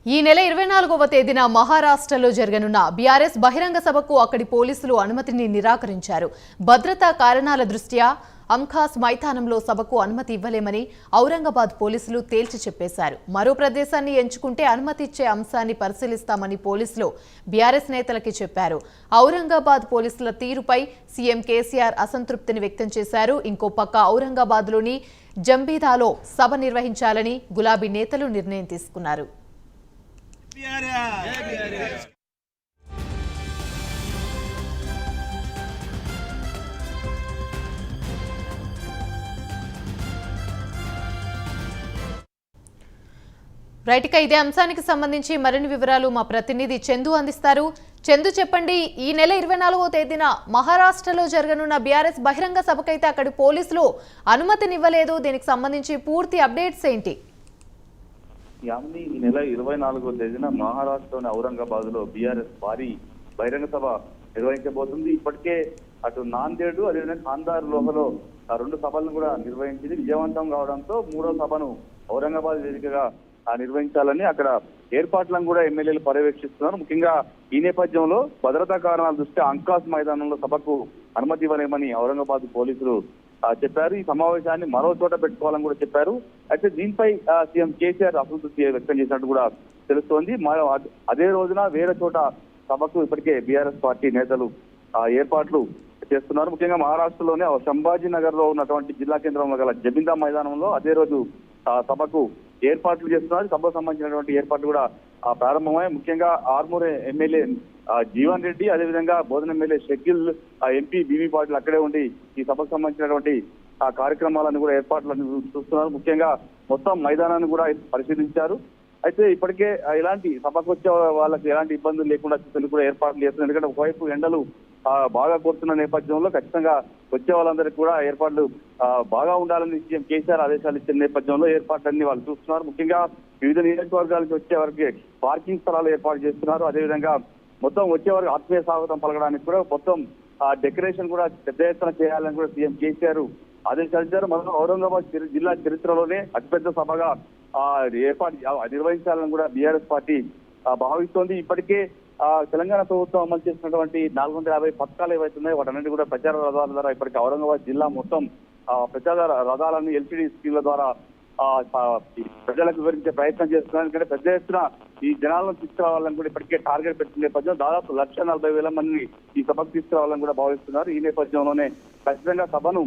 ఈ నెల 24వ తేదీన మహారాష్ట్రలో జరగనున్న బీఆర్ఎస్ బహిరంగ సభకు అక్కడి పోలీసులు అనుమతిని నిరాకరించారు. భద్రతా కారణాల దృష్ట్యా అంఖాస్ మైదానంలో సభకు అనుమతి ఇవ్వలేమని ఔరంగాబాద్ పోలీసులు తేల్చి చెప్పేశారు. మరో ప్రదేశాన్ని ఎంచుకుంటే అనుమతి ఇచ్చే అంశాన్ని పరిశీలిస్తామని పోలీసులు బీఆర్ఎస్ నేతలకి చెప్పారు. ఔరంగాబాద్ పోలీసుల తీరుపై సీఎం కేసీఆర్ అసంతృప్తిని వ్యక్తం చేశారు. ఇంకో పక్క ఔరంగాబాద్లోని జంబీదాలో సభ నిర్వహించాలని గులాబీ నేతలు నిర్ణయం తీసుకున్నారు. రైట్, ఇక ఇదే అంశానికి సంబంధించి మరిన్ని వివరాలు మా ప్రతినిధి చందు అందిస్తారు. చందు, చెప్పండి, ఈ నెల 24వ తేదీన మహారాష్ట్రలో జరగనున్న బీఆర్ఎస్ బహిరంగ సభకైతే అక్కడి పోలీసులు అనుమతినివ్వలేదు. దీనికి సంబంధించి పూర్తి అప్డేట్స్ ఏంటి? యామిని, ఈ నెల 24వ తేదీన మహారాష్ట్రలోని ఔరంగాబాద్ లో బీఆర్ఎస్ భారీ బహిరంగ సభ నిర్వహించబోతుంది. ఇప్పటికే అటు నాందేడ్ అదేవిధంగా ఖాందార్ లోహలో రెండు సభలను కూడా నిర్వహించింది. విజయవంతం కావడంతో మూడో సభను ఔరంగాబాద్ వేదికగా నిర్వహించాలని అక్కడ ఏర్పాట్లను కూడా ఎమ్మెల్యేలు పర్యవేక్షిస్తున్నారు. ముఖ్యంగా ఈ నేపథ్యంలో భద్రతా కారణాల దృష్ట్యా అంకాస్ మైదానంలో సభకు అనుమతి ఇవ్వలేమని ఔరంగాబాద్ పోలీసులు చెప్పారు. ఈ సమావేశాన్ని మరో చోట పెట్టుకోవాలని కూడా చెప్పారు. అయితే దీనిపై సీఎం కేసీఆర్ అసంతృప్తి వ్యక్తం చేసినట్టు కూడా తెలుస్తోంది. అదే రోజున వేరే చోట సభకు ఇప్పటికే బీఆర్ఎస్ పార్టీ నేతలు ఏర్పాట్లు చేస్తున్నారు. ముఖ్యంగా మహారాష్ట్రలోనే సంభాజీ నగర్ లో ఉన్నటువంటి జిల్లా కేంద్రంలో గల జబిందా మైదానంలో అదే రోజు సభకు ఏర్పాట్లు చేస్తున్నారు. సభకు సంబంధించినటువంటి ఏర్పాట్లు కూడా ప్రారంభమై ముఖ్యంగా ఆర్మూర్ ఎమ్మెల్యే జీవన్ రెడ్డి, అదేవిధంగా Bodhan MLA Shakeel, MP B V Patil అక్కడే ఉండి ఈ సభకు సంబంధించినటువంటి కార్యక్రమాలను కూడా ఏర్పాట్లను చూస్తున్నారు. ముఖ్యంగా మొత్తం మైదానాన్ని కూడా పరిశీలించారు. అయితే ఇప్పటికే ఇలాంటి సభకు వచ్చే వాళ్ళకి ఎలాంటి ఇబ్బందులు లేకుండా కూడా ఏర్పాట్లు చేస్తున్నారు. ఎందుకంటే ఒకవైపు ఎండలు బాగా కొడుతున్న నేపథ్యంలో ఖచ్చితంగా వచ్చే వాళ్ళందరికీ కూడా ఏర్పాట్లు బాగా ఉండాలని సీఎం కేసీఆర్ ఆదేశాలు ఇచ్చిన నేపథ్యంలో ఏర్పాట్లన్నీ వాళ్ళు చూస్తున్నారు. ముఖ్యంగా వివిధ నియోజకవర్గాలకు వచ్చే వరకు పార్కింగ్ స్థలాలు ఏర్పాటు చేస్తున్నారు. అదేవిధంగా మొత్తం వచ్చే వరకు ఆత్మీయ స్వాగతం పలకడానికి కూడా మొత్తం డెకరేషన్ కూడా పెద్ద ఎత్తున చేయాలని కూడా సీఎం కేసీఆర్ ఆదేశాలిచ్చారు. మనం ఔరంగాబాద్ జిల్లా చరిత్రలోనే అతిపెద్ద సభగా ఏర్పాటు నిర్వహించాలని కూడా బీఆర్ఎస్ పార్టీ భావిస్తోంది. ఇప్పటికే తెలంగాణ ప్రభుత్వం అమలు చేసినటువంటి 450 పథకాలు ఏవైతున్నాయో వాటన్నిటి కూడా ప్రచార రథాల ద్వారా ఇప్పటికీ ఔరంగాబాద్ జిల్లా మొత్తం ప్రచార రథాలను ఎల్సిడి స్కీమ్ల ద్వారా ప్రజలకు వివరించే ప్రయత్నం చేస్తున్నారు. ఎందుకంటే పెద్ద ఎత్తున ఈ జనాలను తీసుకురావాలని కూడా ఇప్పటికే టార్గెట్ పెట్టిన నేపథ్యం దాదాపు 1,40,000 మందిని ఈ సభకు తీసుకురావాలని కూడా భావిస్తున్నారు. ఈ నేపథ్యంలోనే ఖచ్చితంగా సభను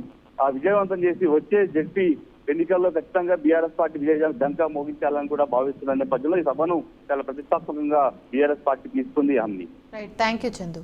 విజయవంతం చేసి వచ్చే జడ్పీ ఎన్నికల్లో ఖచ్చితంగా బీఆర్ఎస్ పార్టీ విజయాలు దంకా మోగించాలని కూడా భావిస్తున్న నేపథ్యంలో ఈ సభను చాలా ప్రతిష్టాత్మకంగా బీఆర్ఎస్ పార్టీ తీసుకుంది. Right, thank you Chandu.